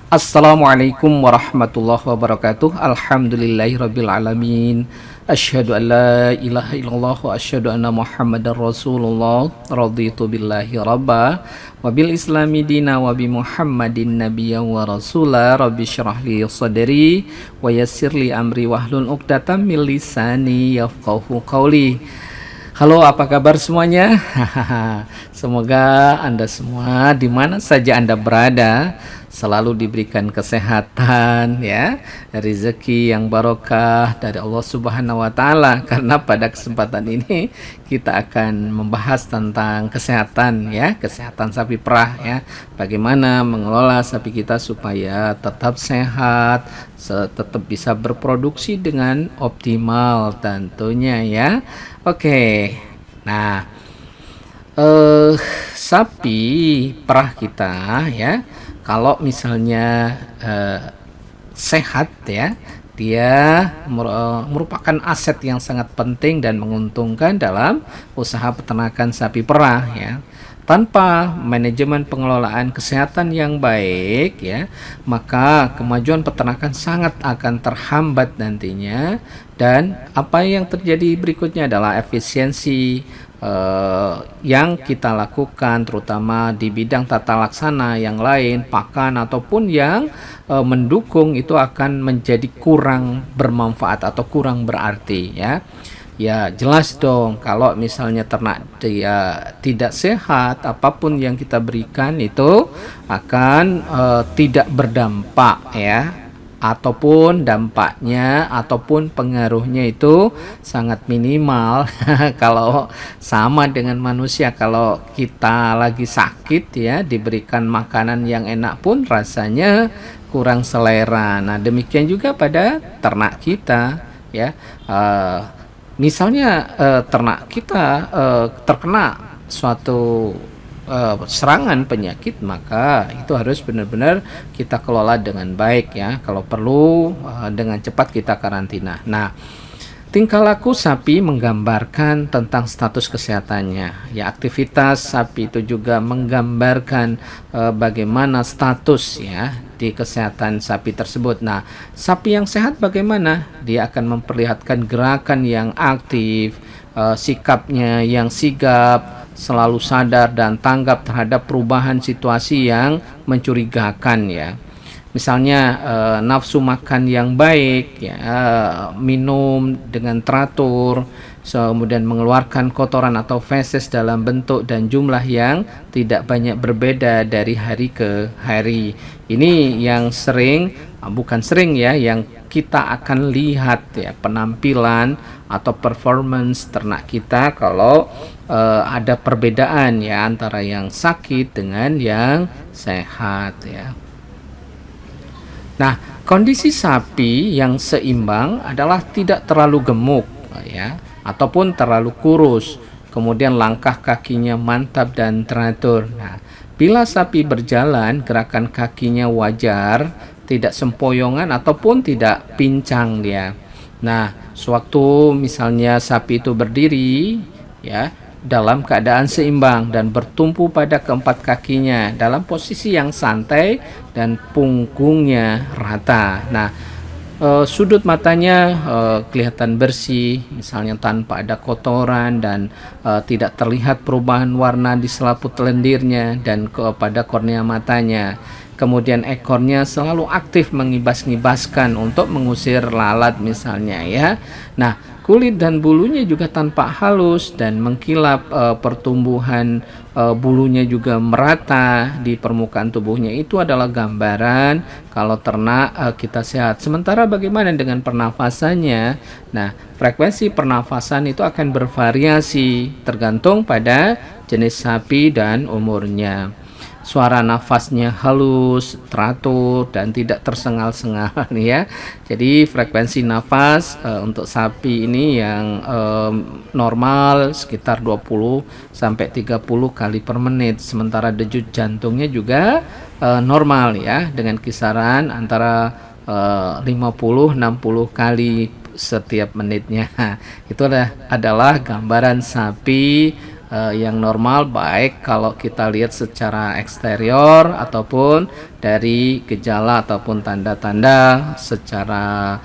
Assalamualaikum warahmatullahi wabarakatuh. Alhamdulillahirabbil alamin. Asyhadu an la ilaha illallah wa asyhadu anna Muhammadar Rasulullah. Raditu billahi rabba wa bil islami dina wa bi Muhammadin nabiyyan wa rasula. Rabbi syrah li sadri wa yassir li amri wahlul 'uqdatam min lisani yafqahu qawli. Halo, apa kabar semuanya? Semoga Anda semua di mana saja Anda berada selalu diberikan kesehatan ya, rezeki yang barokah dari Allah Subhanahu wa taala. Karena pada kesempatan ini kita akan membahas tentang kesehatan ya, kesehatan sapi perah ya. Bagaimana mengelola sapi kita supaya tetap sehat, tetap bisa berproduksi dengan optimal tentunya ya. Oke. Nah, sapi perah kita ya, kalau misalnya sehat ya, dia merupakan aset yang sangat penting dan menguntungkan dalam usaha peternakan sapi perah ya. Tanpa manajemen pengelolaan kesehatan yang baik ya, maka kemajuan peternakan sangat akan terhambat nantinya, dan apa yang terjadi berikutnya adalah efisiensi yang kita lakukan terutama di bidang tata laksana yang lain, pakan ataupun yang mendukung itu akan menjadi kurang bermanfaat atau kurang berarti ya. Ya jelas dong, kalau misalnya ternak dia tidak sehat, apapun yang kita berikan itu akan tidak berdampak ya, ataupun dampaknya ataupun pengaruhnya itu sangat minimal. Kalau sama dengan manusia, kalau kita lagi sakit ya, diberikan makanan yang enak pun rasanya kurang selera. Nah demikian juga pada ternak kita ya. Misalnya ternak kita terkena suatu serangan penyakit, maka itu harus benar-benar kita kelola dengan baik ya. Kalau perlu dengan cepat kita karantina. Nah, tingkah laku sapi menggambarkan tentang status kesehatannya. Ya, aktivitas sapi itu juga menggambarkan bagaimana status ya di kesehatan sapi tersebut. Nah, sapi yang sehat bagaimana? Dia akan memperlihatkan gerakan yang aktif, sikapnya yang sigap, selalu sadar dan tanggap terhadap perubahan situasi yang mencurigakan ya. Misalnya nafsu makan yang baik ya, minum dengan teratur, kemudian mengeluarkan kotoran atau feses dalam bentuk dan jumlah yang tidak banyak berbeda dari hari ke hari. Ini yang bukan sering ya, yang kita akan lihat ya, penampilan atau performance ternak kita kalau ada perbedaan ya antara yang sakit dengan yang sehat ya. Nah, kondisi sapi yang seimbang adalah tidak terlalu gemuk ya, ataupun terlalu kurus. Kemudian langkah kakinya mantap dan teratur. Nah, bila sapi berjalan, gerakan kakinya wajar, tidak sempoyongan ataupun tidak pincang dia. Nah, sewaktu misalnya sapi itu berdiri ya, dalam keadaan seimbang dan bertumpu pada keempat kakinya dalam posisi yang santai dan punggungnya rata. Nah, sudut matanya kelihatan bersih, misalnya tanpa ada kotoran, dan tidak terlihat perubahan warna di selaput lendirnya dan pada kornea matanya. Kemudian ekornya selalu aktif mengibas-ngibaskan untuk mengusir lalat misalnya ya. Nah, kulit dan bulunya juga tampak halus dan mengkilap, pertumbuhan bulunya juga merata di permukaan tubuhnya. Itu adalah gambaran kalau ternak kita sehat. Sementara bagaimana dengan pernafasannya? Nah, frekuensi pernafasan itu akan bervariasi tergantung pada jenis sapi dan umurnya. Suara nafasnya halus, teratur, dan tidak tersengal-sengal ya. Jadi frekuensi nafas untuk sapi ini yang normal sekitar 20 sampai 30 kali per menit. Sementara denyut jantungnya juga normal ya, dengan kisaran antara 50-60 kali setiap menitnya. Itu adalah gambaran sapi yang normal, baik kalau kita lihat secara eksterior ataupun dari gejala ataupun tanda-tanda secara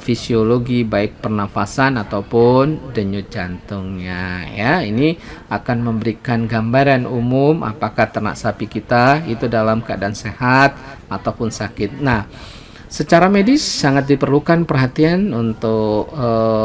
fisiologi, baik pernafasan ataupun denyut jantungnya ya. Ini akan memberikan gambaran umum apakah ternak sapi kita itu dalam keadaan sehat ataupun sakit. Nah, secara medis sangat diperlukan perhatian untuk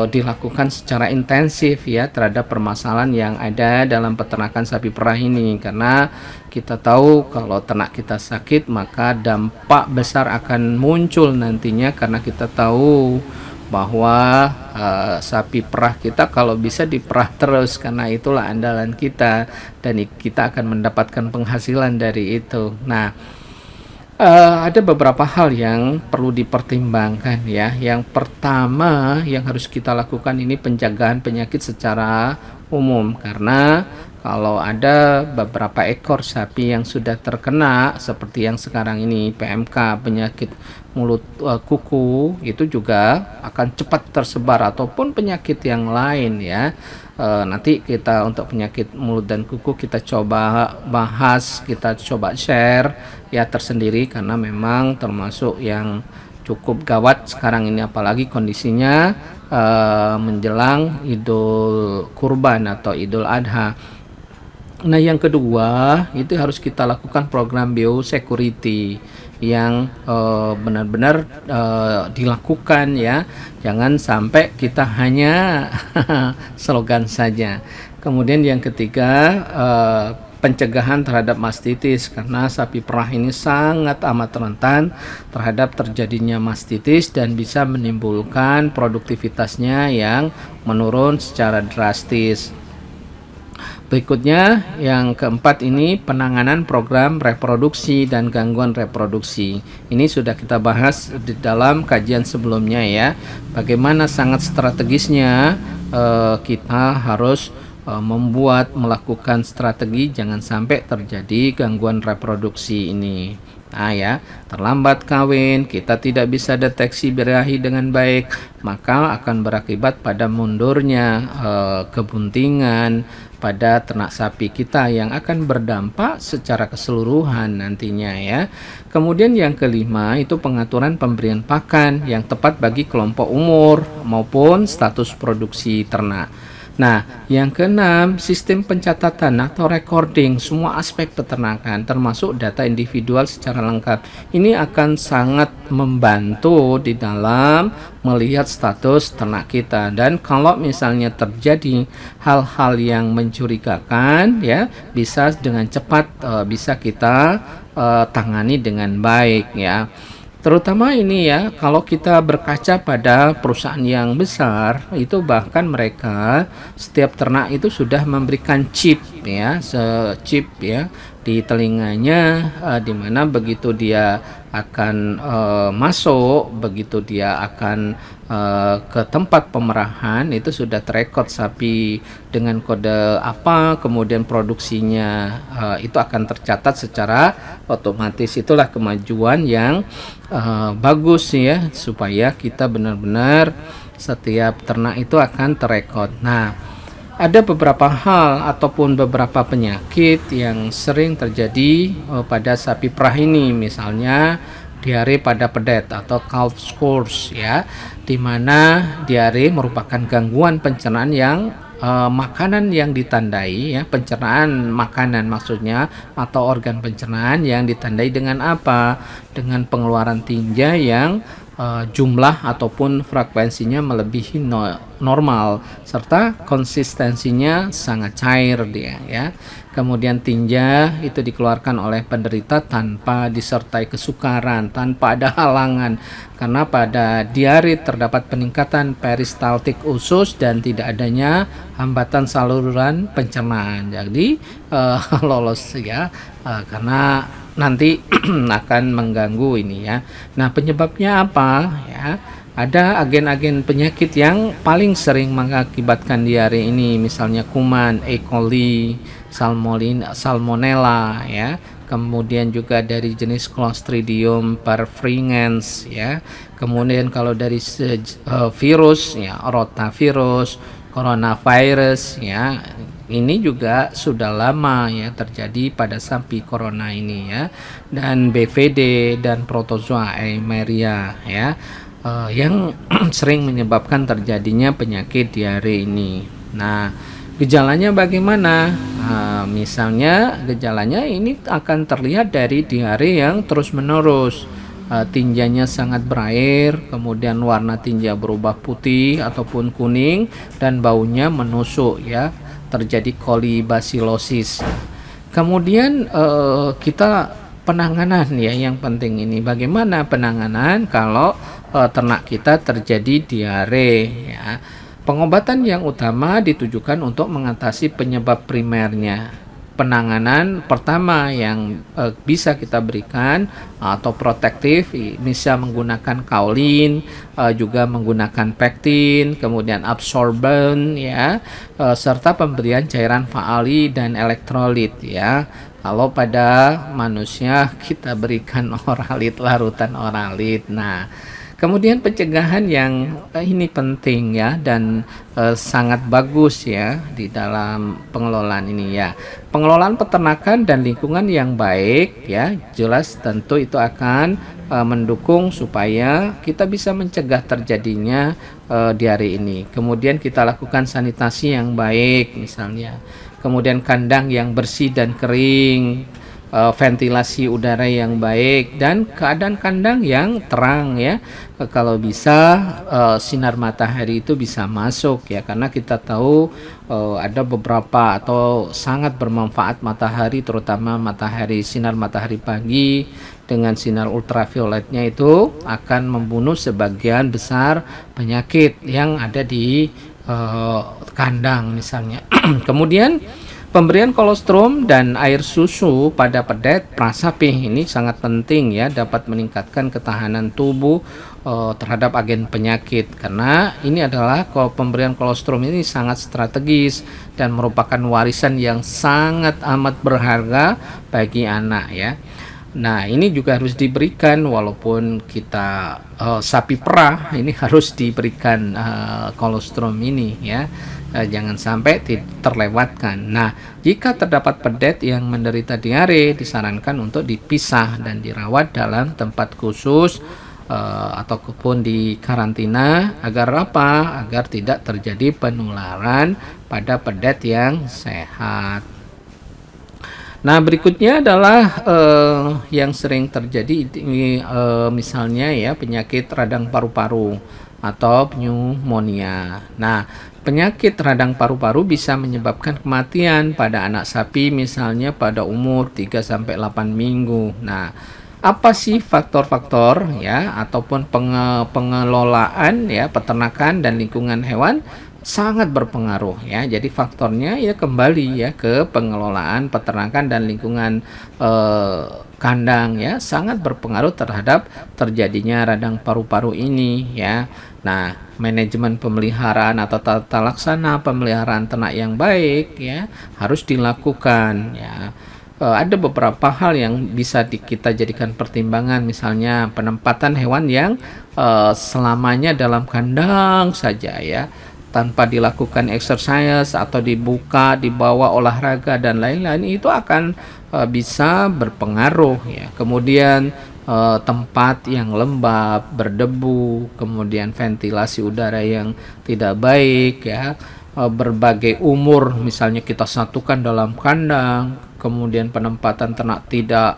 dilakukan secara intensif ya terhadap permasalahan yang ada dalam peternakan sapi perah ini, karena kita tahu kalau ternak kita sakit maka dampak besar akan muncul nantinya, karena kita tahu bahwa sapi perah kita kalau bisa diperah terus, karena itulah andalan kita dan kita akan mendapatkan penghasilan dari itu. Nah, ada beberapa hal yang perlu dipertimbangkan ya. Yang pertama yang harus kita lakukan ini penjagaan penyakit secara umum, karena kalau ada beberapa ekor sapi yang sudah terkena seperti yang sekarang ini PMK, penyakit mulut kuku, itu juga akan cepat tersebar, ataupun penyakit yang lain ya. Nanti kita untuk penyakit mulut dan kuku kita coba bahas, kita coba share ya tersendiri, karena memang termasuk yang cukup gawat sekarang ini, apalagi kondisinya menjelang Idul Kurban atau Idul Adha. Nah, yang kedua itu harus kita lakukan program biosecurity yang benar-benar dilakukan ya. Jangan sampai kita hanya slogan saja. Kemudian yang ketiga, pencegahan terhadap mastitis, karena sapi perah ini sangat amat rentan terhadap terjadinya mastitis dan bisa menimbulkan produktivitasnya yang menurun secara drastis. Berikutnya yang keempat ini penanganan program reproduksi dan gangguan reproduksi. Ini sudah kita bahas di dalam kajian sebelumnya ya. Bagaimana sangat strategisnya kita harus melakukan strategi jangan sampai terjadi gangguan reproduksi ini. Nah ya, terlambat kawin, kita tidak bisa deteksi birahi dengan baik, maka akan berakibat pada mundurnya kebuntingan pada ternak sapi kita yang akan berdampak secara keseluruhan nantinya ya. Kemudian yang kelima itu pengaturan pemberian pakan yang tepat bagi kelompok umur maupun status produksi ternak. Nah, yang keenam, sistem pencatatan atau recording semua aspek peternakan termasuk data individual secara lengkap. Ini akan sangat membantu di dalam melihat status ternak kita, dan kalau misalnya terjadi hal-hal yang mencurigakan ya, bisa dengan cepat bisa kita tangani dengan baik ya. Terutama ini ya, kalau kita berkaca pada perusahaan yang besar, itu bahkan mereka setiap ternak itu sudah memberikan chip ya, chip ya di telinganya, di mana begitu dia akan masuk, begitu dia akan ke tempat pemerahan itu sudah terekod sapi dengan kode apa, kemudian produksinya itu akan tercatat secara otomatis. Itulah kemajuan yang bagus ya, supaya kita benar-benar setiap ternak itu akan terekod. Nah, ada beberapa hal ataupun beberapa penyakit yang sering terjadi pada sapi perah ini, misalnya diare pada pedet atau calf scores ya, di mana diare merupakan gangguan pencernaan yang makanan yang ditandai ya, pencernaan makanan maksudnya, atau organ pencernaan yang ditandai dengan apa? Dengan pengeluaran tinja yang jumlah ataupun frekuensinya melebihi normal, serta konsistensinya sangat cair dia ya. Kemudian tinja itu dikeluarkan oleh penderita tanpa disertai kesukaran, tanpa ada halangan, karena pada diare terdapat peningkatan peristaltik usus dan tidak adanya hambatan saluran pencernaan. Jadi lolos ya, karena nanti akan mengganggu ini ya. Nah, penyebabnya apa ya? Ada agen-agen penyakit yang paling sering mengakibatkan diare ini, misalnya kuman, E. coli, salmonella ya. Kemudian juga dari jenis Clostridium perfringens ya. Kemudian kalau dari virus ya, rotavirus, coronavirus ya, ini juga sudah lama ya terjadi pada sapi corona ini ya, dan BVD dan Protozoa aimeria ya, yang sering menyebabkan terjadinya penyakit diare ini. Nah, gejalanya bagaimana? Misalnya gejalanya ini akan terlihat dari diare yang terus-menerus, tinjanya sangat berair, kemudian warna tinja berubah putih ataupun kuning, dan baunya menusuk ya, terjadi kolibasilosis. Kemudian kita penanganan ya yang penting ini. Bagaimana penanganan kalau ternak kita terjadi diare ya? Pengobatan yang utama ditujukan untuk mengatasi penyebab primernya. Penanganan pertama yang bisa kita berikan atau protektif bisa menggunakan kaolin, juga menggunakan pektin, kemudian absorben ya, serta pemberian cairan faali dan elektrolit ya. Kalau pada manusia kita berikan oralit, larutan oralit. Nah, kemudian pencegahan yang ini penting ya, dan sangat bagus ya di dalam pengelolaan ini ya. Pengelolaan peternakan dan lingkungan yang baik ya, jelas tentu itu akan mendukung supaya kita bisa mencegah terjadinya diare ini. Kemudian kita lakukan sanitasi yang baik misalnya. Kemudian kandang yang bersih dan kering, ventilasi udara yang baik, dan keadaan kandang yang terang ya. Kalau bisa sinar matahari itu bisa masuk ya, karena kita tahu ada beberapa atau sangat bermanfaat matahari, terutama sinar matahari pagi dengan sinar ultravioletnya itu akan membunuh sebagian besar penyakit yang ada di kandang misalnya. Kemudian pemberian kolostrum dan air susu pada pedet prasapi ini sangat penting ya, dapat meningkatkan ketahanan tubuh terhadap agen penyakit, karena ini adalah pemberian kolostrum ini sangat strategis dan merupakan warisan yang sangat amat berharga bagi anak ya. Nah, ini juga harus diberikan walaupun kita sapi perah ini harus diberikan kolostrum ini ya. Jangan sampai terlewatkan. Nah, jika terdapat pedet yang menderita diare, disarankan untuk dipisah dan dirawat dalam tempat khusus ataupun di karantina agar apa? Agar tidak terjadi penularan pada pedet yang sehat. Nah, berikutnya adalah yang sering terjadi misalnya ya penyakit radang paru-paru atau pneumonia. Nah, penyakit radang paru-paru bisa menyebabkan kematian pada anak sapi misalnya pada umur 3 sampai 8 minggu. Nah, apa sih faktor-faktor ya ataupun pengelolaan ya peternakan dan lingkungan hewan sangat berpengaruh ya. Jadi faktornya ya kembali ya ke pengelolaan peternakan dan lingkungan kandang ya, sangat berpengaruh terhadap terjadinya radang paru-paru ini ya. Nah, manajemen pemeliharaan atau tata laksana pemeliharaan ternak yang baik ya harus dilakukan ya. Ada beberapa hal yang bisa kita jadikan pertimbangan, misalnya penempatan hewan yang selamanya dalam kandang saja ya, tanpa dilakukan exercise atau dibuka, dibawa olahraga dan lain-lain, itu akan bisa berpengaruh ya. Kemudian tempat yang lembab, berdebu, kemudian ventilasi udara yang tidak baik ya, berbagai umur misalnya kita satukan dalam kandang, kemudian penempatan ternak tidak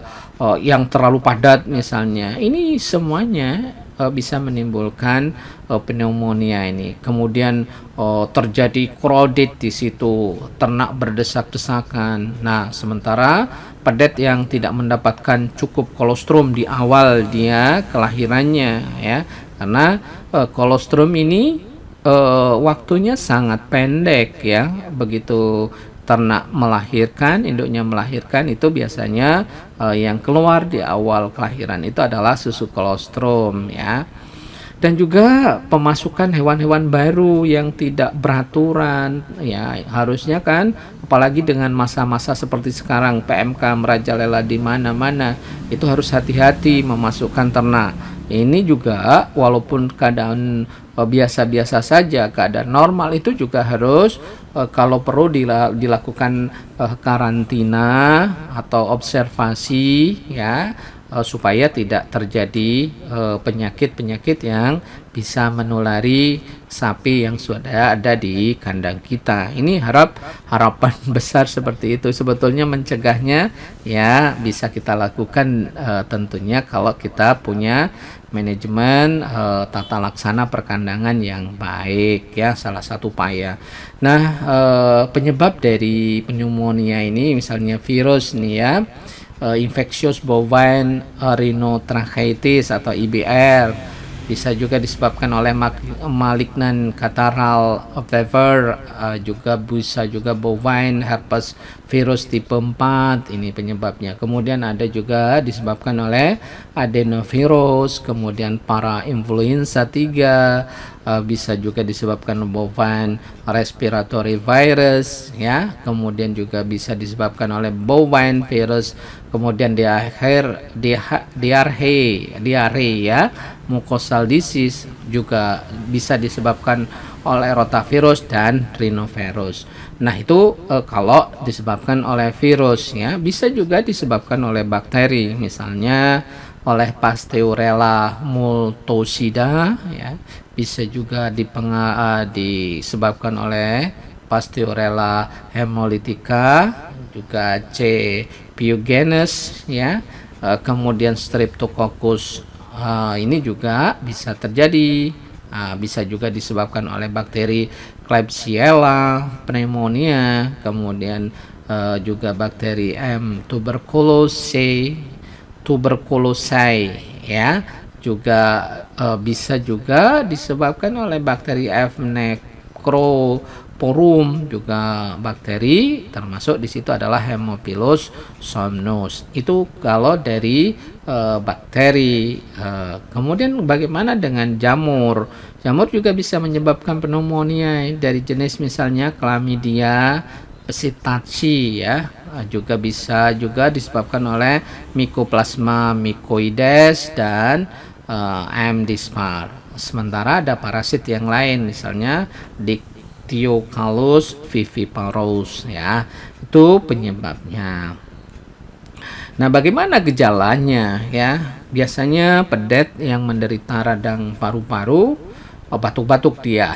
yang terlalu padat misalnya, ini semuanya bisa menimbulkan pneumonia ini. Kemudian terjadi crowded di situ, ternak berdesak-desakan. Nah, sementara pedet yang tidak mendapatkan cukup kolostrum di awal dia kelahirannya ya, karena kolostrum ini waktunya sangat pendek ya. Begitu ternak melahirkan, induknya melahirkan, itu biasanya yang keluar di awal kelahiran itu adalah susu kolostrum ya. Dan juga pemasukan hewan-hewan baru yang tidak beraturan ya, harusnya kan, apalagi dengan masa-masa seperti sekarang PMK merajalela di mana-mana, itu harus hati-hati memasukkan ternak. Ini juga walaupun keadaan biasa-biasa saja, keadaan normal itu juga harus kalau perlu dilakukan karantina atau observasi ya, supaya tidak terjadi penyakit-penyakit yang bisa menulari sapi yang sudah ada di kandang kita. Ini harapan besar seperti itu. Sebetulnya mencegahnya ya bisa kita lakukan tentunya kalau kita punya manajemen tata laksana perkandangan yang baik ya, salah satu upaya. Nah, penyebab dari pneumonia ini misalnya virus nih ya, infectious bovine rhinotracheitis atau IBR, bisa juga disebabkan oleh malignant catarrhal fever, juga bisa juga bovine herpes virus tipe 4, ini penyebabnya. Kemudian ada juga disebabkan oleh adenovirus, kemudian parainfluenza 3, bisa juga disebabkan bovine respiratory virus ya, kemudian juga bisa disebabkan oleh bovine virus, kemudian diare ya, mucosal disease juga bisa disebabkan oleh rotavirus dan rhinovirus. Nah, itu kalau disebabkan oleh virus ya, bisa juga disebabkan oleh bakteri, misalnya oleh Pasteurella multocida ya, bisa juga disebabkan oleh Pasteurella hemolytica, juga C. pyogenes ya, kemudian Streptococcus, ini juga bisa terjadi. Bisa juga disebabkan oleh bakteri Klebsiella pneumonia, kemudian juga bakteri M. tuberculosis ya, juga bisa juga disebabkan oleh bakteri F. necroporum, juga bakteri termasuk di situ adalah Haemophilus somnus. Itu kalau dari bakteri. Kemudian bagaimana dengan jamur? Jamur juga bisa menyebabkan pneumonia dari jenis misalnya Chlamydia psittaci ya, juga bisa juga disebabkan oleh Mycoplasma mycoides dan M. dispar. Sementara ada parasit yang lain, misalnya Dictyochilus viviparous ya, itu penyebabnya. Nah, bagaimana gejalanya ya? Biasanya pedet yang menderita radang paru-paru, batuk-batuk dia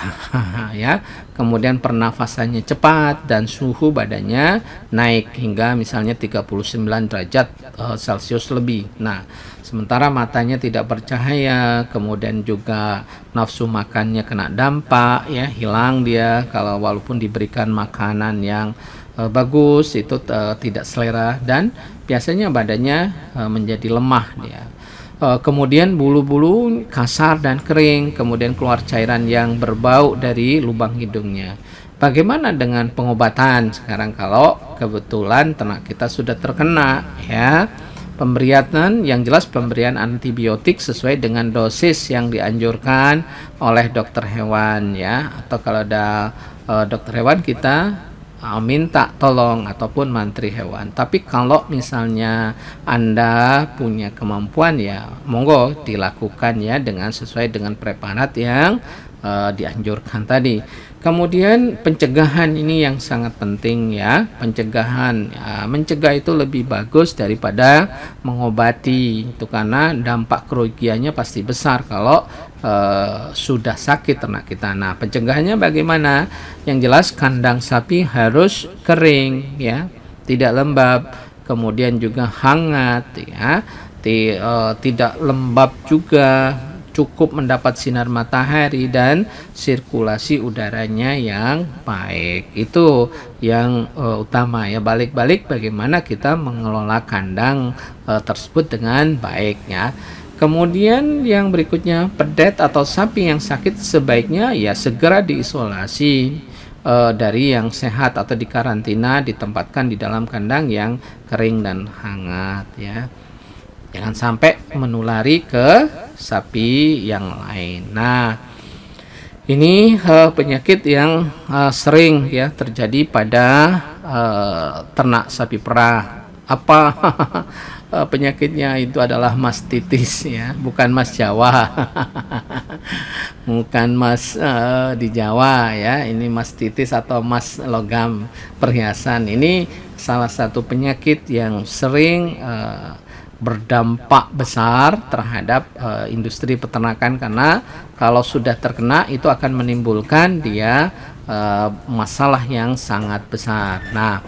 ya. Kemudian pernafasannya cepat dan suhu badannya naik hingga misalnya 39 derajat Celcius lebih. Nah, sementara matanya tidak bercahaya, kemudian juga nafsu makannya kena dampak ya, hilang dia kalau walaupun diberikan makanan yang bagus, itu tidak selera, dan biasanya badannya menjadi lemah dia. Kemudian bulu-bulu kasar dan kering, kemudian keluar cairan yang berbau dari lubang hidungnya. Bagaimana dengan pengobatan sekarang kalau kebetulan ternak kita sudah terkena ya? Pemberian yang jelas pemberian antibiotik sesuai dengan dosis yang dianjurkan oleh dokter hewan ya, atau kalau ada dokter hewan kita minta tolong ataupun mantri hewan. Tapi kalau misalnya Anda punya kemampuan ya monggo dilakukan ya dengan sesuai dengan preparat yang dianjurkan tadi. Kemudian pencegahan ini yang sangat penting ya. Pencegahan ya, mencegah itu lebih bagus daripada mengobati, itu karena dampak kerugiannya pasti besar kalau sudah sakit ternak kita. Nah, pencegahannya bagaimana? Yang jelas kandang sapi harus kering ya, tidak lembab, kemudian juga hangat ya, tidak lembab juga, cukup mendapat sinar matahari dan sirkulasi udaranya yang baik. Itu yang utama ya. Balik-balik bagaimana kita mengelola kandang tersebut dengan baik ya. Kemudian yang berikutnya, pedet atau sapi yang sakit sebaiknya ya segera diisolasi dari yang sehat atau dikarantina, ditempatkan di dalam kandang yang kering dan hangat ya. Jangan sampai menulari ke sapi yang lain. Nah, ini penyakit yang sering ya terjadi pada ternak sapi perah. Apa penyakitnya itu adalah mastitis ya, bukan Mas Jawa. Bukan Mas di Jawa ya, ini mastitis atau mas logam perhiasan. Ini salah satu penyakit yang sering berdampak besar terhadap industri peternakan, karena kalau sudah terkena itu akan menimbulkan dia masalah yang sangat besar. Nah,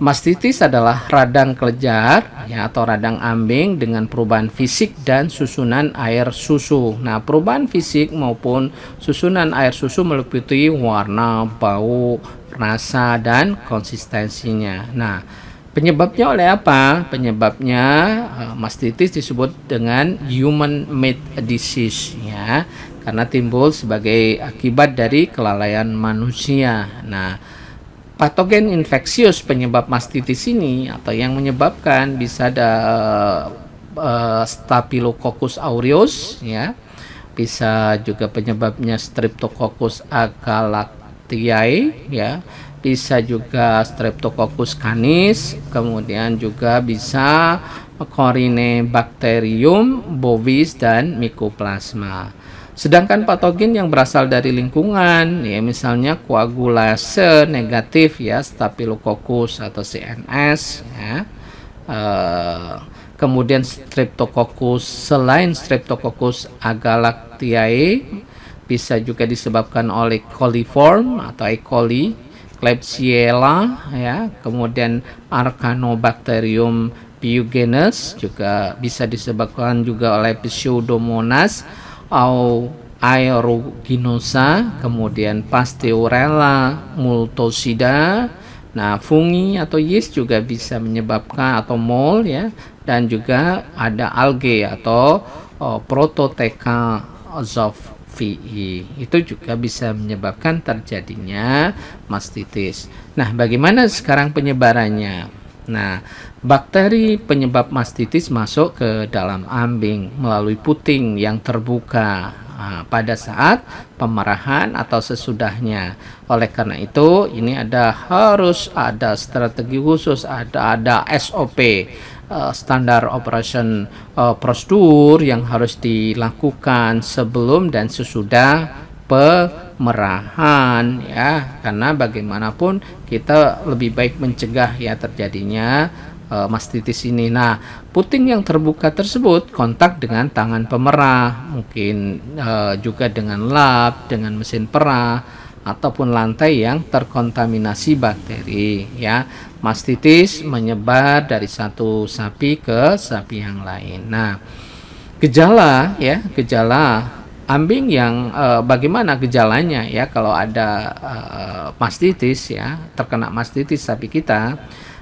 mastitis adalah radang kelenjar ya atau radang ambing dengan perubahan fisik dan susunan air susu. Nah, perubahan fisik maupun susunan air susu meliputi warna, bau, rasa, dan konsistensinya. Nah, penyebabnya oleh apa? Penyebabnya mastitis disebut dengan human made disease ya, karena timbul sebagai akibat dari kelalaian manusia. Nah, patogen infeksius penyebab mastitis ini atau yang menyebabkan bisa ada Staphylococcus aureus ya, bisa juga penyebabnya Streptococcus agalactiae ya, bisa juga Streptococcus canis, kemudian juga bisa Corynebacterium bovis dan Mycoplasma. Sedangkan patogen yang berasal dari lingkungan, ya misalnya koagulase negatif ya, Staphylococcus atau CNS ya. Kemudian Streptococcus selain Streptococcus agalactiae bisa juga disebabkan oleh coliform atau E. coli, Klebsiella ya, kemudian Arcanobacterium pyogenes juga bisa disebabkan juga oleh Pseudomonas aeruginosa, kemudian Pasteurella multocida. Nah, fungi atau yeast juga bisa menyebabkan, atau mold ya, dan juga ada algae atau Prototheca zoophyii. Itu juga bisa menyebabkan terjadinya mastitis. Nah, bagaimana sekarang penyebarannya? Nah, bakteri penyebab mastitis masuk ke dalam ambing melalui puting yang terbuka pada saat pemerahan atau sesudahnya. Oleh karena itu, ini harus ada strategi khusus, ada SOP, standar operation prosedur yang harus dilakukan sebelum dan sesudah pemerahan ya, karena bagaimanapun kita lebih baik mencegah ya terjadinya mastitis ini. Nah, puting yang terbuka tersebut kontak dengan tangan pemerah, mungkin juga dengan lap, dengan mesin perah, ataupun lantai yang terkontaminasi bakteri ya. Mastitis menyebar dari satu sapi ke sapi yang lain. Nah, gejala ambing yang bagaimana gejalanya ya kalau ada mastitis ya, terkena mastitis sapi kita.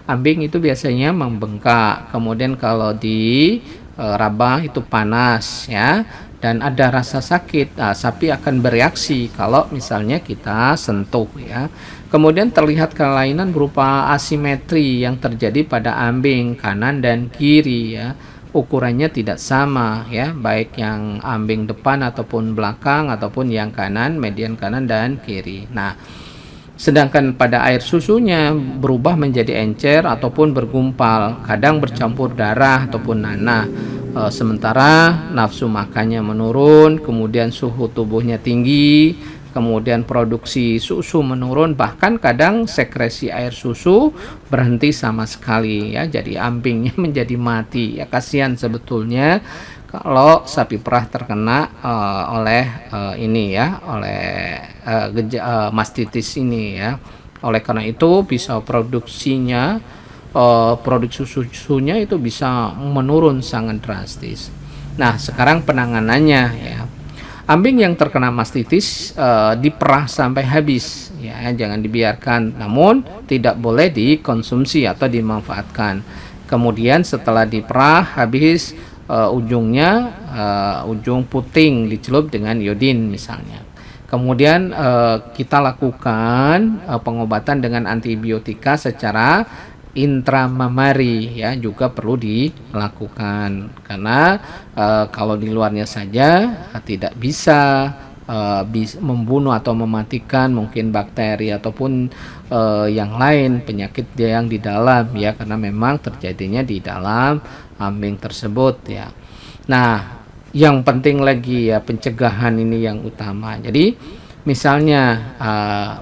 Ambing itu biasanya membengkak, kemudian kalau di raba itu panas ya, dan ada rasa sakit. Nah, sapi akan bereaksi kalau misalnya kita sentuh ya. Kemudian terlihat kelainan berupa asimetri yang terjadi pada ambing kanan dan kiri ya. Ukurannya tidak sama ya, baik yang ambing depan ataupun belakang, ataupun yang kanan, median kanan dan kiri. Nah, sedangkan pada air susunya berubah menjadi encer ataupun bergumpal, kadang bercampur darah ataupun nanah. Sementara nafsu makannya menurun, kemudian suhu tubuhnya tinggi, kemudian produksi susu menurun, bahkan kadang sekresi air susu berhenti sama sekali ya, jadi ambingnya menjadi mati ya. Kasihan sebetulnya kalau sapi perah terkena oleh ini ya, oleh mastitis ini ya. Oleh karena itu bisa produksinya produksi susunya itu bisa menurun sangat drastis. Nah, sekarang penanganannya ya. Ambing yang terkena mastitis diperah sampai habis ya, jangan dibiarkan, namun tidak boleh dikonsumsi atau dimanfaatkan. Kemudian setelah diperah habis, ujungnya ujung puting dicelup dengan iodin misalnya. Kemudian kita lakukan pengobatan dengan antibiotika secara intramamari ya, juga perlu dilakukan, karena kalau di luarnya saja tidak bisa membunuh atau mematikan mungkin bakteri ataupun yang lain penyakit yang di dalam ya, karena memang terjadinya di dalam ambing tersebut ya. Nah, yang penting lagi ya pencegahan ini yang utama. Jadi misalnya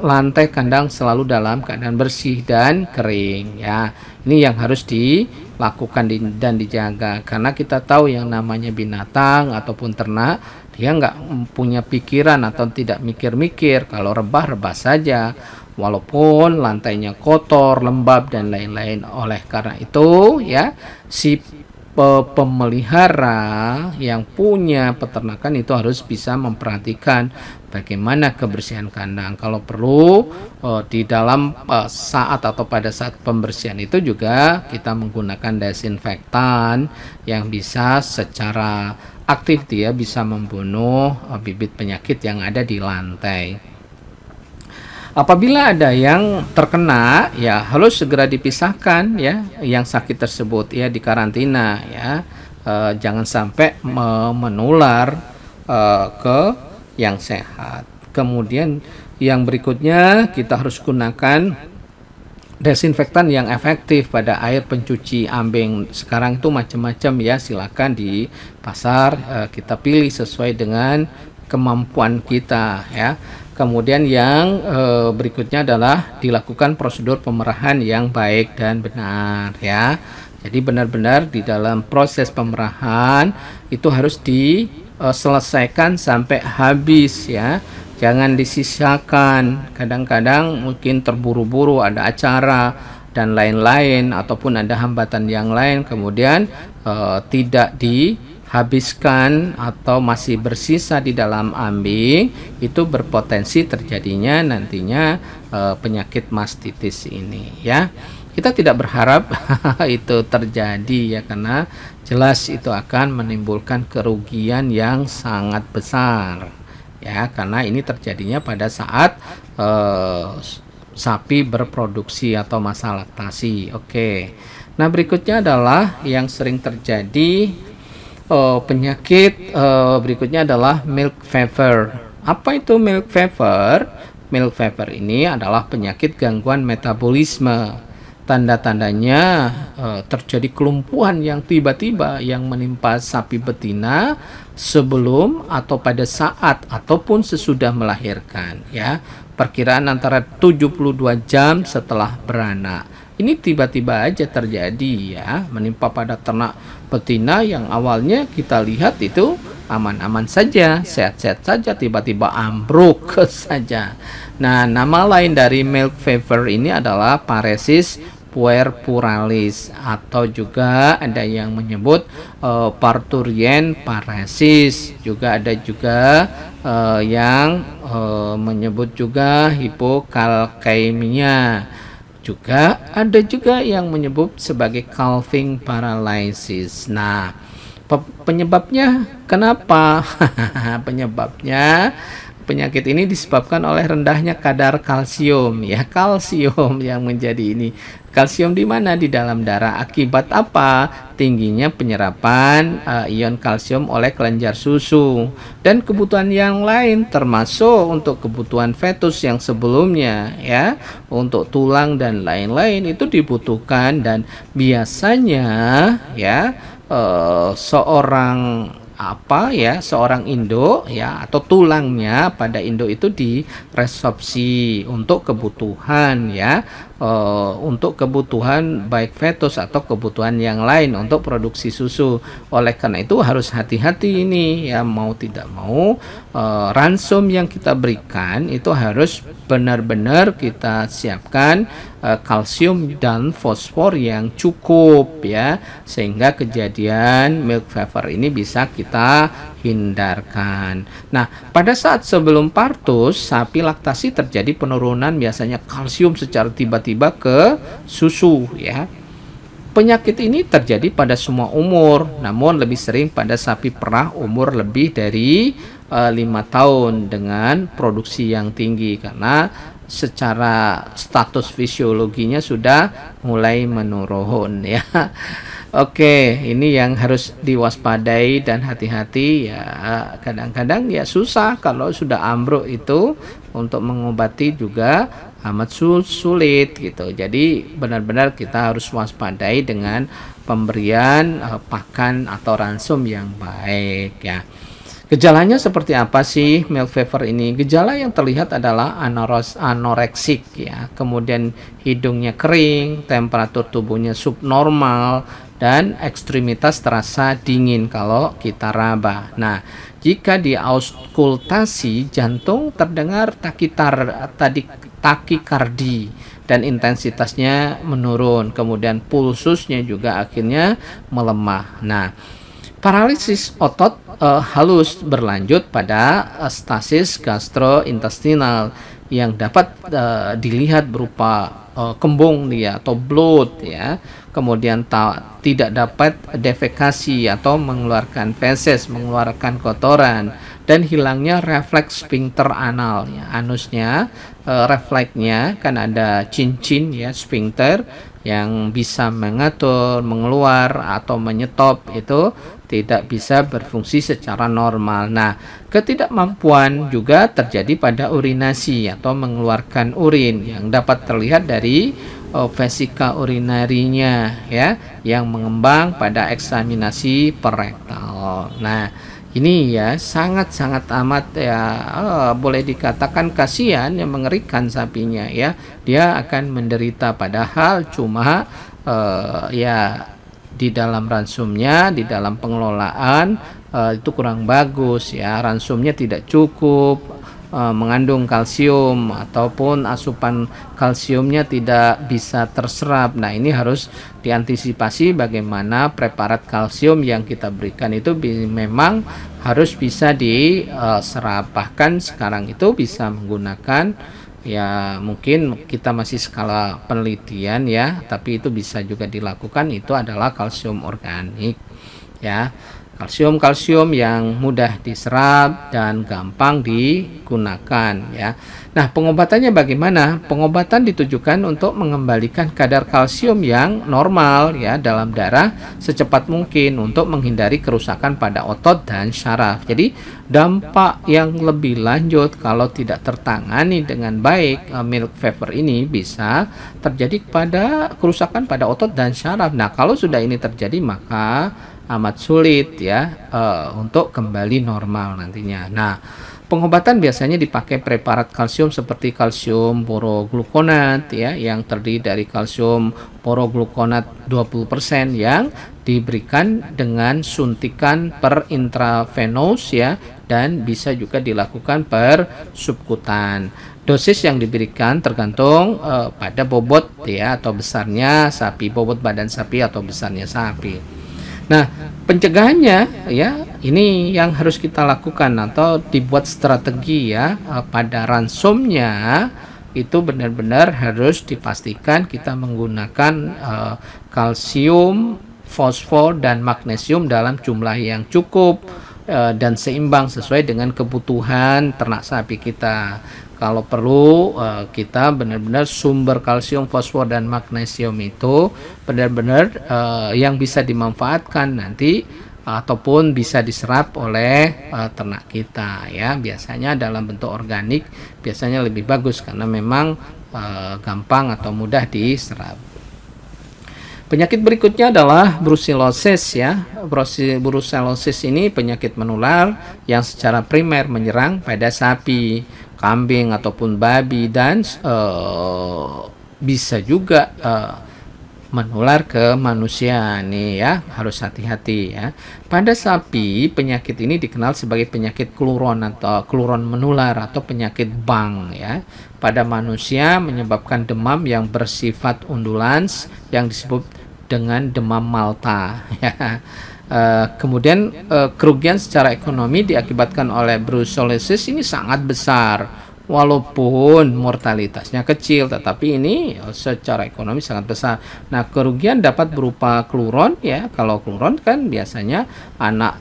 lantai kandang selalu dalam keadaan bersih dan kering ya. Ini yang harus dilakukan dan dijaga, karena kita tahu yang namanya binatang ataupun ternak dia nggak punya pikiran atau tidak mikir-mikir, kalau rebah saja walaupun lantainya kotor, lembab dan lain-lain. Oleh karena itu ya, si pemelihara yang punya peternakan itu harus bisa memperhatikan bagaimana kebersihan kandang. Kalau perlu di dalam saat atau pada saat pembersihan itu juga kita menggunakan desinfektan yang bisa secara aktif dia bisa membunuh bibit penyakit yang ada di lantai. Apabila ada yang terkena ya harus segera dipisahkan ya, yang sakit tersebut ya dikarantina ya. Jangan sampai menular ke yang sehat. Kemudian yang berikutnya kita harus gunakan desinfektan yang efektif pada air pencuci ambing. Sekarang itu macam-macam ya, silakan di pasar kita pilih sesuai dengan kemampuan kita ya. Kemudian yang berikutnya adalah dilakukan prosedur pemerahan yang baik dan benar ya. Jadi benar-benar di dalam proses pemerahan itu harus diselesaikan sampai habis ya. Jangan disisakan. Kadang-kadang mungkin terburu-buru ada acara dan lain-lain ataupun ada hambatan yang lain, kemudian tidak dihabiskan atau masih bersisa di dalam ambing, itu berpotensi terjadinya nantinya penyakit mastitis ini ya. Kita tidak berharap itu terjadi ya, karena jelas itu akan menimbulkan kerugian yang sangat besar ya, karena ini terjadinya pada saat sapi berproduksi atau masa laktasi. Oke. Nah, berikutnya adalah yang sering terjadi penyakit berikutnya adalah milk fever. Apa itu milk fever? Milk fever ini adalah penyakit gangguan metabolisme. Tanda-tandanya terjadi kelumpuhan yang tiba-tiba yang menimpa sapi betina sebelum atau pada saat ataupun sesudah melahirkan ya. Perkiraan antara 72 jam setelah beranak. Ini tiba-tiba aja terjadi ya, menimpa pada ternak betina yang awalnya kita lihat itu aman-aman saja, sehat-sehat saja, tiba-tiba ambruk saja. Nah, nama lain dari milk fever ini adalah paresis puerperalis, atau juga ada yang menyebut parturiente paresis, juga ada juga yang menyebut juga hipokalkaemia, juga ada juga yang menyebut sebagai calving paralysis. Nah, penyebabnya kenapa? Penyebabnya penyakit ini disebabkan oleh rendahnya kadar kalsium ya, kalsium yang menjadi ini. Kalsium di mana? Di dalam darah. Akibat apa? Tingginya penyerapan ion kalsium oleh kelenjar susu dan kebutuhan yang lain, termasuk untuk kebutuhan fetus yang sebelumnya ya, untuk tulang dan lain-lain itu dibutuhkan. Dan biasanya ya seorang induk ya, atau tulangnya pada induk itu diresorpsi untuk kebutuhan ya, untuk kebutuhan baik fetus atau kebutuhan yang lain untuk produksi susu. Oleh karena itu harus hati-hati ini ya, mau tidak mau ransum yang kita berikan itu harus benar-benar kita siapkan kalsium dan fosfor yang cukup ya, sehingga kejadian milk fever ini bisa kita hindarkan. Nah, pada saat sebelum partus sapi laktasi terjadi penurunan biasanya kalsium secara tiba-tiba ke susu ya. Penyakit ini terjadi pada semua umur, namun lebih sering pada sapi perah umur lebih dari 5 tahun dengan produksi yang tinggi, karena secara status fisiologinya sudah mulai menurun ya. Oke, ini yang harus diwaspadai dan hati-hati ya. Kadang-kadang ya susah kalau sudah ambruk itu untuk mengobati juga amat sulit gitu. Jadi benar-benar kita harus waspadai dengan pemberian pakan atau ransum yang baik ya. Gejalanya seperti apa sih milk fever ini? Gejala yang terlihat adalah anoreksik ya, kemudian hidungnya kering, temperatur tubuhnya subnormal, dan ekstremitas terasa dingin kalau kita raba. Nah, jika di auskultasi jantung terdengar takikardi dan intensitasnya menurun, kemudian pulsusnya juga akhirnya melemah. Nah, paralisis otot halus berlanjut pada stasis gastrointestinal yang dapat dilihat berupa kembung dia atau bloat ya. Kemudian tidak dapat defekasi atau mengeluarkan feses, mengeluarkan kotoran, dan hilangnya refleks sphincter anal ya. Anusnya refleksnya kan ada cincin ya, sphincter yang bisa mengatur, mengeluar atau menyetop itu tidak bisa berfungsi secara normal. Nah, ketidakmampuan juga terjadi pada urinasi atau mengeluarkan urin yang dapat terlihat dari vesika urinarinya ya, yang mengembang pada eksaminasi perektal. Nah, ini ya sangat-sangat amat ya boleh dikatakan kasihan, yang mengerikan sapinya ya. Dia akan menderita padahal cuma ya di dalam ransumnya, di dalam pengelolaan itu kurang bagus ya. Ransumnya tidak cukup mengandung kalsium ataupun asupan kalsiumnya tidak bisa terserap. Nah, ini harus diantisipasi bagaimana preparat kalsium yang kita berikan itu memang harus bisa diserap. Bahkan sekarang itu bisa menggunakan ya, mungkin kita masih skala penelitian ya, tapi itu bisa juga dilakukan. Itu adalah kalsium organik ya, kalsium yang mudah diserap dan gampang digunakan ya. Nah, pengobatannya bagaimana? Pengobatan ditujukan untuk mengembalikan kadar kalsium yang normal ya dalam darah secepat mungkin untuk menghindari kerusakan pada otot dan syaraf. Jadi dampak yang lebih lanjut kalau tidak tertangani dengan baik milk fever ini bisa terjadi pada kerusakan pada otot dan syaraf. Nah, kalau sudah ini terjadi maka amat sulit ya untuk kembali normal nantinya. Nah, pengobatan biasanya dipakai preparat kalsium seperti kalsium boroglukonat ya, yang terdiri dari kalsium boroglukonat 20% yang diberikan dengan suntikan per intravenous ya, dan bisa juga dilakukan per subkutan. Dosis yang diberikan tergantung pada bobot ya atau besarnya sapi, bobot badan sapi atau besarnya sapi. Nah, pencegahannya ya ini yang harus kita lakukan atau dibuat strategi ya pada ransumnya. Itu benar-benar harus dipastikan kita menggunakan kalsium, fosfor, dan magnesium dalam jumlah yang cukup dan seimbang sesuai dengan kebutuhan ternak sapi kita. Kalau perlu kita benar-benar sumber kalsium, fosfor, dan magnesium itu benar-benar yang bisa dimanfaatkan nanti ataupun bisa diserap oleh ternak kita ya. Biasanya dalam bentuk organik biasanya lebih bagus karena memang gampang atau mudah diserap. Penyakit berikutnya adalah brucellosis ya. Brucellosis ini penyakit menular yang secara primer menyerang pada sapi, kambing ataupun babi, dan bisa juga menular ke manusia nih ya, harus hati-hati ya. Pada sapi penyakit ini dikenal sebagai penyakit kluron atau kluron menular atau penyakit Bang ya. Pada manusia menyebabkan demam yang bersifat undulans yang disebut dengan demam Malta ya. Kemudian kerugian secara ekonomi diakibatkan oleh brucellosis ini sangat besar. Walaupun mortalitasnya kecil, tetapi ini secara ekonomi sangat besar. Nah, kerugian dapat berupa kluron ya. Kalau kluron kan biasanya anak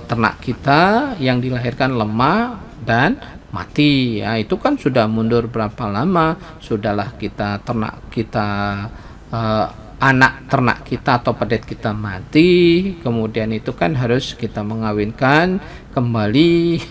ternak kita yang dilahirkan lemah dan mati ya. Itu kan sudah mundur berapa lama, sudahlah kita ternak kita anak ternak kita atau pedet kita mati, kemudian itu kan harus kita mengawinkan kembali.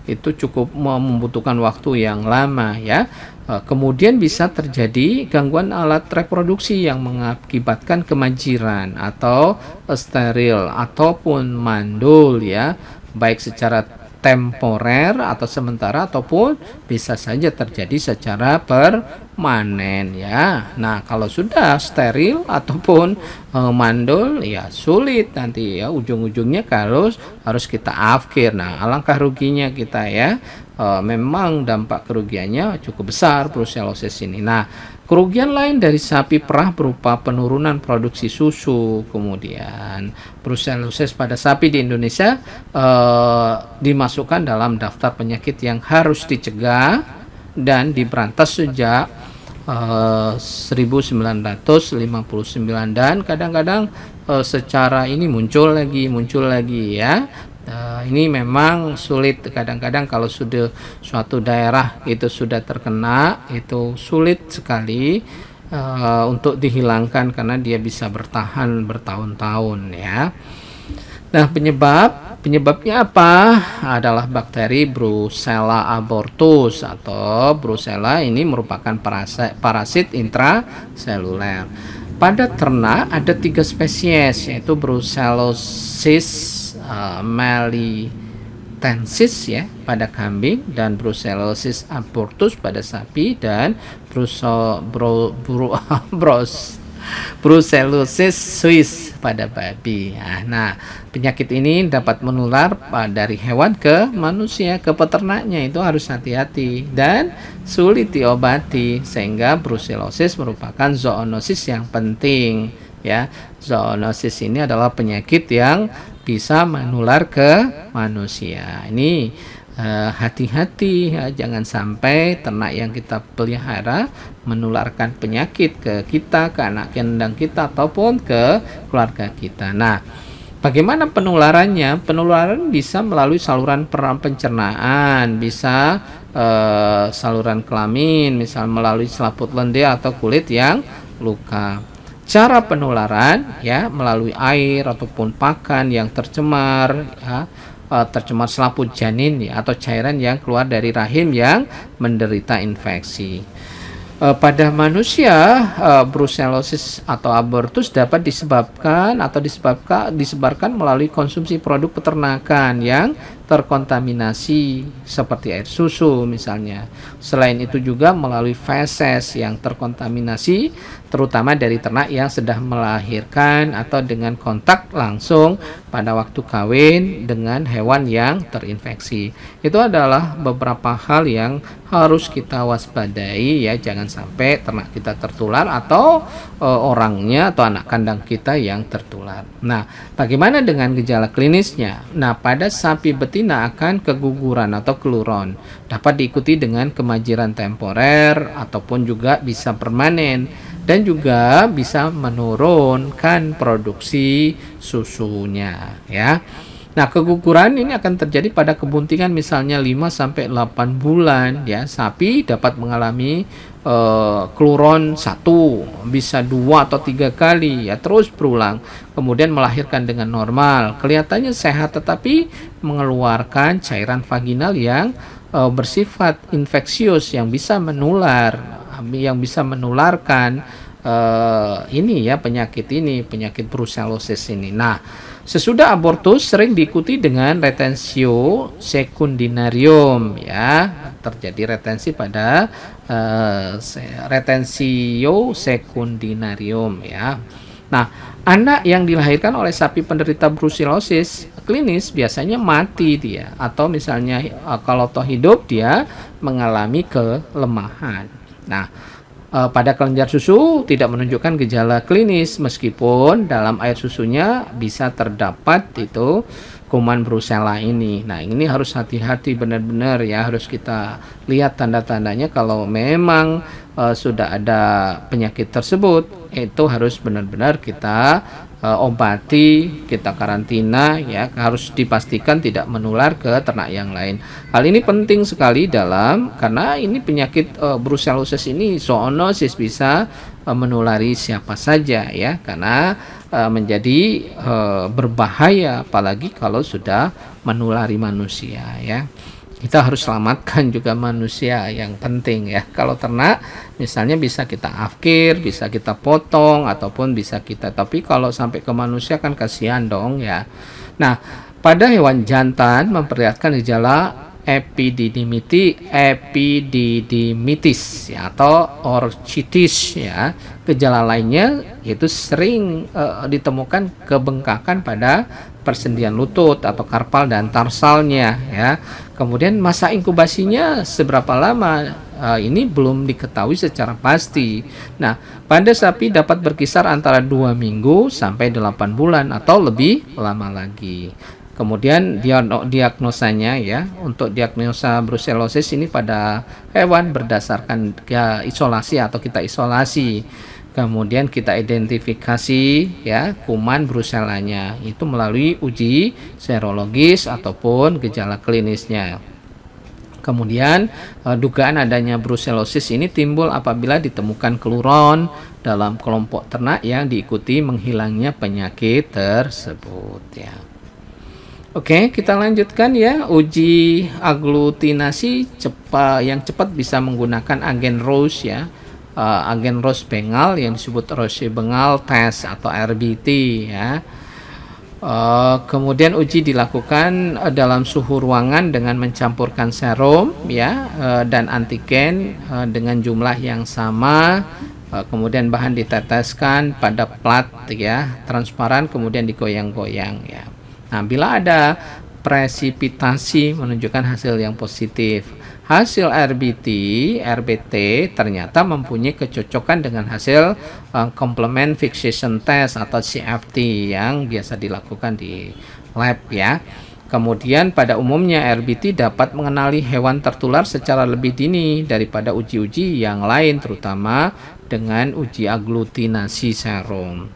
Itu cukup membutuhkan waktu yang lama ya. Kemudian bisa terjadi gangguan alat reproduksi yang mengakibatkan kemanjiran atau steril ataupun mandul ya, baik secara temporer atau sementara ataupun bisa saja terjadi secara permanen ya. Nah, kalau sudah steril ataupun mandul ya sulit nanti ya, ujung-ujungnya kalau harus kita afkir. Nah, alangkah ruginya kita ya. Memang dampak kerugiannya cukup besar brucellosis ini. Nah, kerugian lain dari sapi perah berupa penurunan produksi susu. Kemudian brucellosis pada sapi di Indonesia dimasukkan dalam daftar penyakit yang harus dicegah dan diberantas sejak 1959, dan kadang-kadang secara ini muncul lagi ya. Ini memang sulit kadang-kadang kalau sudah suatu daerah itu sudah terkena, itu sulit sekali untuk dihilangkan karena dia bisa bertahan bertahun-tahun ya. Nah, penyebabnya apa? Adalah bakteri Brucella abortus atau Brucella ini merupakan parasit intraseluler. Pada ternak ada 3 spesies, yaitu Brucellosis melitensis ya pada kambing, dan Brucellosis abortus pada sapi, dan Brucellosis suis pada babi. Nah, penyakit ini dapat menular dari hewan ke manusia, ke peternaknya. Itu harus hati-hati dan sulit diobati, sehingga brucellosis merupakan zoonosis yang penting ya. Zoonosis ini adalah penyakit yang bisa menular ke manusia. Ini hati-hati ya, jangan sampai ternak yang kita pelihara menularkan penyakit ke kita, ke anak kandang kita ataupun ke keluarga kita. Nah, bagaimana penularannya? Penularan bisa melalui saluran pencernaan, bisa saluran kelamin, misal melalui selaput lendir atau kulit yang luka. Cara penularan ya melalui air ataupun pakan yang tercemar ya, tercemar selaput janin ya, atau cairan yang keluar dari rahim yang menderita infeksi. Pada manusia, brucellosis atau abortus dapat disebarkan melalui konsumsi produk peternakan yang terkontaminasi seperti air susu misalnya. Selain itu juga melalui feses yang terkontaminasi, terutama dari ternak yang sedang melahirkan atau dengan kontak langsung pada waktu kawin dengan hewan yang terinfeksi. Itu adalah beberapa hal yang harus kita waspadai ya, jangan sampai ternak kita tertular atau orangnya atau anak kandang kita yang tertular. Nah, bagaimana dengan gejala klinisnya? Nah, pada sapi betina akan keguguran atau keluron, dapat diikuti dengan kemanjiran temporer ataupun juga bisa permanen, dan juga bisa menurunkan produksi susunya ya. Nah, keguguran ini akan terjadi pada kebuntingan misalnya 5-8 bulan ya. Sapi dapat mengalami keluron 1, bisa 2 atau 3 kali ya, terus berulang. Kemudian melahirkan dengan normal, kelihatannya sehat tetapi mengeluarkan cairan vaginal yang bersifat infeksius yang bisa menularkan ini ya, penyakit brucellosis ini. Nah, sesudah abortus sering diikuti dengan retensio secundinarium ya, terjadi retensi pada retensio secundinarium ya. Nah, anak yang dilahirkan oleh sapi penderita brucellosis klinis biasanya mati dia, atau misalnya kalau toh hidup dia mengalami kelemahan. Nah, pada kelenjar susu tidak menunjukkan gejala klinis meskipun dalam air susunya bisa terdapat itu kuman Brucella ini. Nah, ini harus hati-hati benar-benar ya, harus kita lihat tanda-tandanya. Kalau memang sudah ada penyakit tersebut, itu harus benar-benar kita obati, kita karantina ya, harus dipastikan tidak menular ke ternak yang lain. Hal ini penting sekali karena ini penyakit brucellosis ini zoonosis bisa menulari siapa saja ya, karena menjadi berbahaya apalagi kalau sudah menulari manusia ya. Kita harus selamatkan juga manusia yang penting ya. Kalau ternak misalnya bisa kita afkir, bisa kita potong ataupun bisa kita, tapi kalau sampai ke manusia kan kasihan dong ya. Nah, pada hewan jantan memperlihatkan gejala epididimitis ya, atau orchitis ya. Gejala lainnya yaitu sering ditemukan kebengkakan pada persendian lutut atau karpal dan tarsalnya ya. Kemudian masa inkubasinya seberapa lama ini belum diketahui secara pasti. Nah, pada sapi dapat berkisar antara 2 minggu sampai 8 bulan atau lebih lama lagi. Kemudian diagnosanya ya, untuk diagnosa brucellosis ini pada hewan berdasarkan isolasi atau kita isolasi. Kemudian kita identifikasi ya kuman brucellanya itu melalui uji serologis ataupun gejala klinisnya. Kemudian dugaan adanya brucellosis ini timbul apabila ditemukan keluron dalam kelompok ternak yang diikuti menghilangnya penyakit tersebut ya. Oke, kita lanjutkan ya, uji aglutinasi yang cepat bisa menggunakan agen Roche ya. Agen Roche Bengal yang disebut Roche Bengal test atau RBT ya. Kemudian uji dilakukan dalam suhu ruangan dengan mencampurkan serum ya, dan antigen dengan jumlah yang sama. Kemudian bahan diteteskan pada plat ya transparan, kemudian digoyang-goyang ya. Nah, bila ada presipitasi menunjukkan hasil yang positif, hasil RBT ternyata mempunyai kecocokan dengan hasil complement fixation test atau CFT yang biasa dilakukan di lab ya. Kemudian pada umumnya RBT dapat mengenali hewan tertular secara lebih dini daripada uji-uji yang lain, terutama dengan uji aglutinasi serum.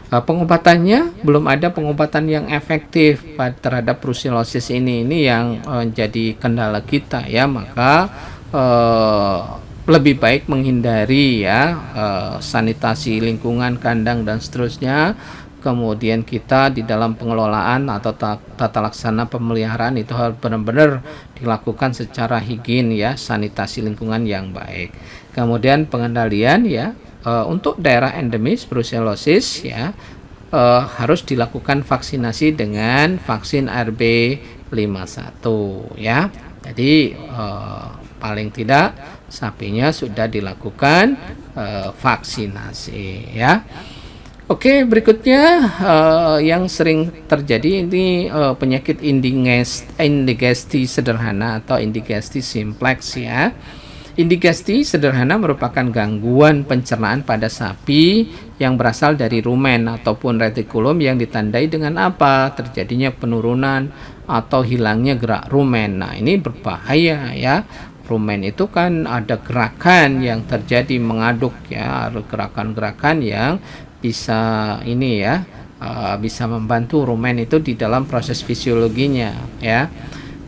Pengobatannya belum ada pengobatan yang efektif terhadap brucellosis ini yang jadi kendala kita ya, maka lebih baik menghindari ya sanitasi lingkungan kandang dan seterusnya. Kemudian kita di dalam pengelolaan atau tata laksana pemeliharaan itu harus benar-benar dilakukan secara higien ya, sanitasi lingkungan yang baik. Kemudian pengendalian ya, untuk daerah endemis brucellosis ya, harus dilakukan vaksinasi dengan vaksin RB51 ya. Jadi paling tidak sapinya sudah dilakukan vaksinasi ya. Oke, berikutnya yang sering terjadi ini penyakit indigesti sederhana atau indigesti simplex ya. Indigesti sederhana merupakan gangguan pencernaan pada sapi yang berasal dari rumen ataupun retikulum yang ditandai dengan apa? Terjadinya penurunan atau hilangnya gerak rumen. Nah, ini berbahaya ya. Rumen itu kan ada gerakan yang terjadi mengaduk ya, gerakan-gerakan yang bisa ini ya, bisa membantu rumen itu di dalam proses fisiologinya ya.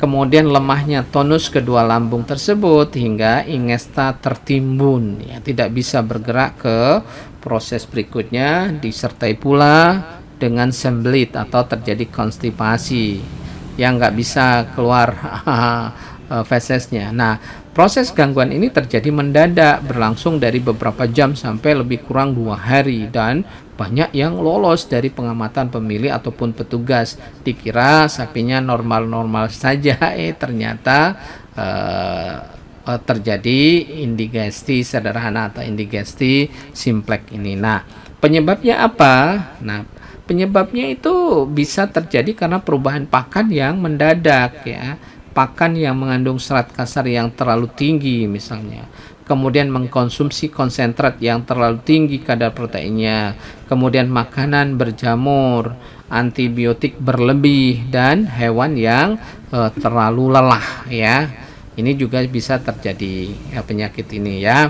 Kemudian lemahnya tonus kedua lambung tersebut hingga ingesta tertimbun ya, tidak bisa bergerak ke proses berikutnya, disertai pula dengan sembelit atau terjadi konstipasi yang nggak bisa keluar fesesnya. Nah, proses gangguan ini terjadi mendadak, berlangsung dari beberapa jam sampai lebih kurang 2 hari, dan banyak yang lolos dari pengamatan pemilik ataupun petugas. Dikira sapinya normal-normal saja, ternyata terjadi indigesti sederhana atau indigesti simplex ini. Nah, penyebabnya apa? Nah, penyebabnya itu bisa terjadi karena perubahan pakan yang mendadak ya. Pakan yang mengandung serat kasar yang terlalu tinggi misalnya, kemudian mengkonsumsi konsentrat yang terlalu tinggi kadar proteinnya, kemudian makanan berjamur, antibiotik berlebih, dan hewan yang terlalu lelah ya. Ini juga bisa terjadi ya, penyakit ini ya.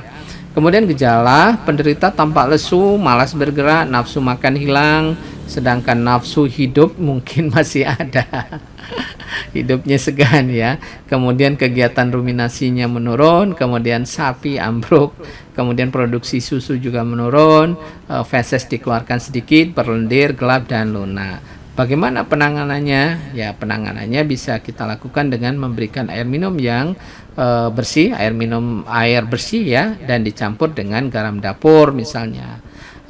Kemudian gejala, penderita tampak lesu, malas bergerak, nafsu makan hilang, sedangkan nafsu hidup mungkin masih ada. Hidupnya segan ya. Kemudian kegiatan ruminasinya menurun, kemudian sapi ambruk, kemudian produksi susu juga menurun, feses dikeluarkan sedikit, berlendir, gelap dan lunak. Bagaimana penanganannya? Ya, penanganannya bisa kita lakukan dengan memberikan air minum yang bersih, air bersih ya, dan dicampur dengan garam dapur misalnya.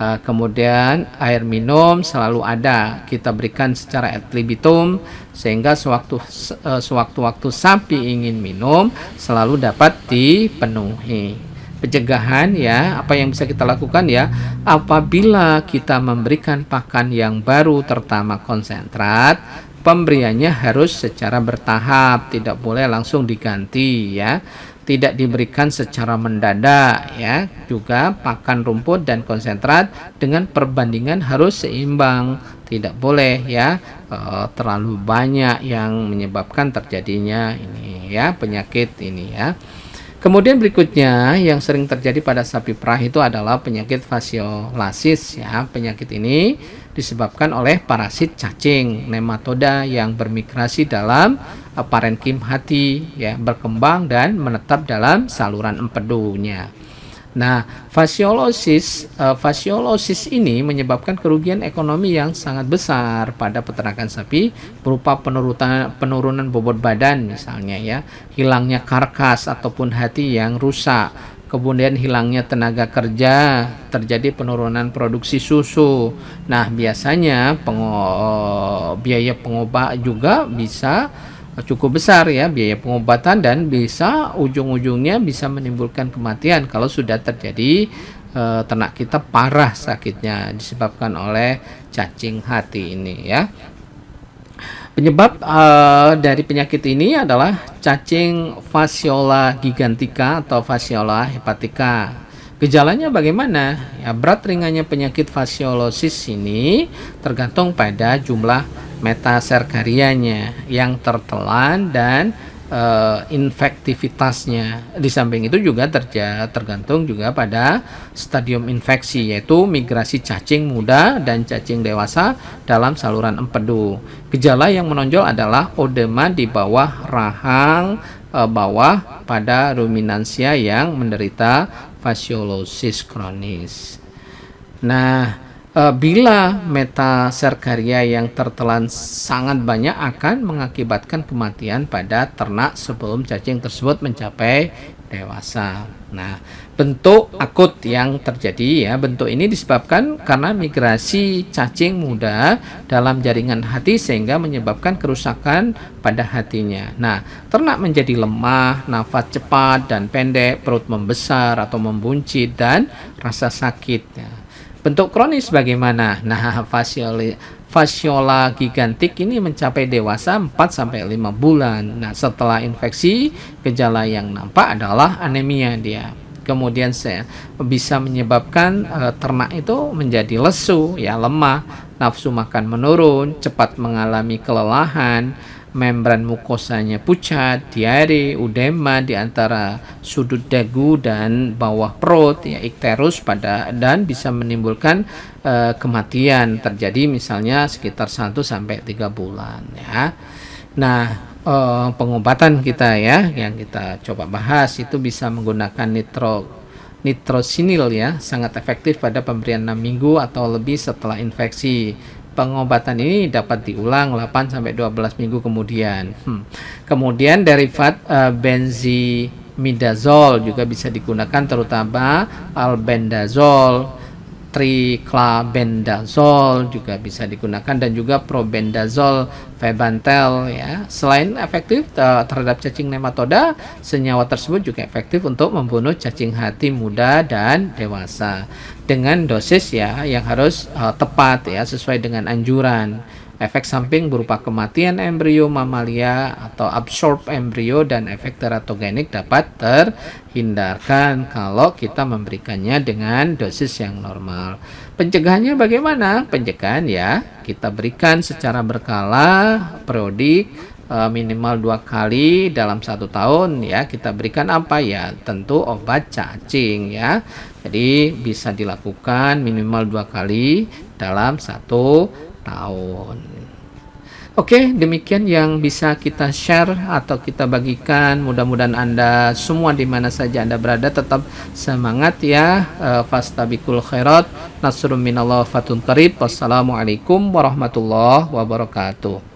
Kemudian air minum selalu ada, kita berikan secara ad libitum sehingga sewaktu-waktu sapi ingin minum selalu dapat dipenuhi. Pencegahan ya, apa yang bisa kita lakukan ya, apabila kita memberikan pakan yang baru terutama konsentrat, pemberiannya harus secara bertahap, tidak boleh langsung diganti ya, tidak diberikan secara mendadak ya. Juga pakan rumput dan konsentrat dengan perbandingan harus seimbang, tidak boleh ya terlalu banyak yang menyebabkan terjadinya ini ya, penyakit ini ya. Kemudian berikutnya yang sering terjadi pada sapi perah itu adalah penyakit fasiolasis ya. Penyakit ini disebabkan oleh parasit cacing nematoda yang bermigrasi dalam parenkim hati ya, berkembang dan menetap dalam saluran empedunya. Nah, fasiolosis ini menyebabkan kerugian ekonomi yang sangat besar pada peternakan sapi berupa penurunan bobot badan misalnya ya, hilangnya karkas ataupun hati yang rusak, kemudian hilangnya tenaga kerja, terjadi penurunan produksi susu. Nah, biasanya biaya pengobatan juga bisa cukup besar ya, biaya pengobatan, dan bisa ujung-ujungnya bisa menimbulkan kematian kalau sudah terjadi ternak kita parah sakitnya disebabkan oleh cacing hati ini ya. Penyebab dari penyakit ini adalah cacing Fasciola gigantica atau Fasciola hepatica. Gejalanya bagaimana? Ya, berat ringannya penyakit fasiolosis ini tergantung pada jumlah metaserkarianya yang tertelan dan infektivitasnya. Di samping itu juga tergantung juga pada stadium infeksi, yaitu migrasi cacing muda dan cacing dewasa dalam saluran empedu. Gejala yang menonjol adalah odema di bawah rahang bawah pada ruminansia yang menderita fasiolosis kronis. Nah, bila metaserkaria yang tertelan sangat banyak akan mengakibatkan kematian pada ternak sebelum cacing tersebut mencapai dewasa. Nah, bentuk akut yang terjadi ya, bentuk ini disebabkan karena migrasi cacing muda dalam jaringan hati sehingga menyebabkan kerusakan pada hatinya. Nah, ternak menjadi lemah, nafas cepat dan pendek, perut membesar atau membuncit dan rasa sakit ya. Bentuk kronis bagaimana? Nah, Fasciola gigantic ini mencapai dewasa 4-5 bulan. Nah, setelah infeksi, gejala yang nampak adalah anemia dia. Kemudian bisa menyebabkan ternak itu menjadi lesu, ya, lemah, nafsu makan menurun, cepat mengalami kelelahan, membran mukosanya pucat, diare, udema di antara sudut dagu dan bawah perut, ya, ikterus dan bisa menimbulkan kematian terjadi misalnya sekitar 1-3 bulan ya. Nah, pengobatan kita ya yang kita coba bahas itu bisa menggunakan nitrosinil ya, sangat efektif pada pemberian 6 minggu atau lebih setelah infeksi. Pengobatan ini dapat diulang 8-12 minggu kemudian. Kemudian derivat benzimidazol juga bisa digunakan, terutama albendazol, triclabendazol juga bisa digunakan, dan juga probendazol febantel ya. Selain efektif terhadap cacing nematoda, senyawa tersebut juga efektif untuk membunuh cacing hati muda dan dewasa dengan dosis ya yang harus tepat ya, sesuai dengan anjuran. Efek samping berupa kematian embrio mamalia atau absorb embrio dan efek teratogenik dapat terhindarkan kalau kita memberikannya dengan dosis yang normal. Pencegahannya bagaimana? Pencegahan ya kita berikan secara berkala, periodik, minimal 2 kali dalam 1 tahun ya. Kita berikan apa ya? Tentu obat cacing ya. Jadi bisa dilakukan minimal 2 kali dalam 1 tahun. Oke, demikian yang bisa kita share atau kita bagikan. Mudah-mudahan Anda semua di mana saja Anda berada tetap semangat ya. Fastabiqul khairat, nasrun minallah fatun qarib. Wassalamualaikum warahmatullahi wabarakatuh.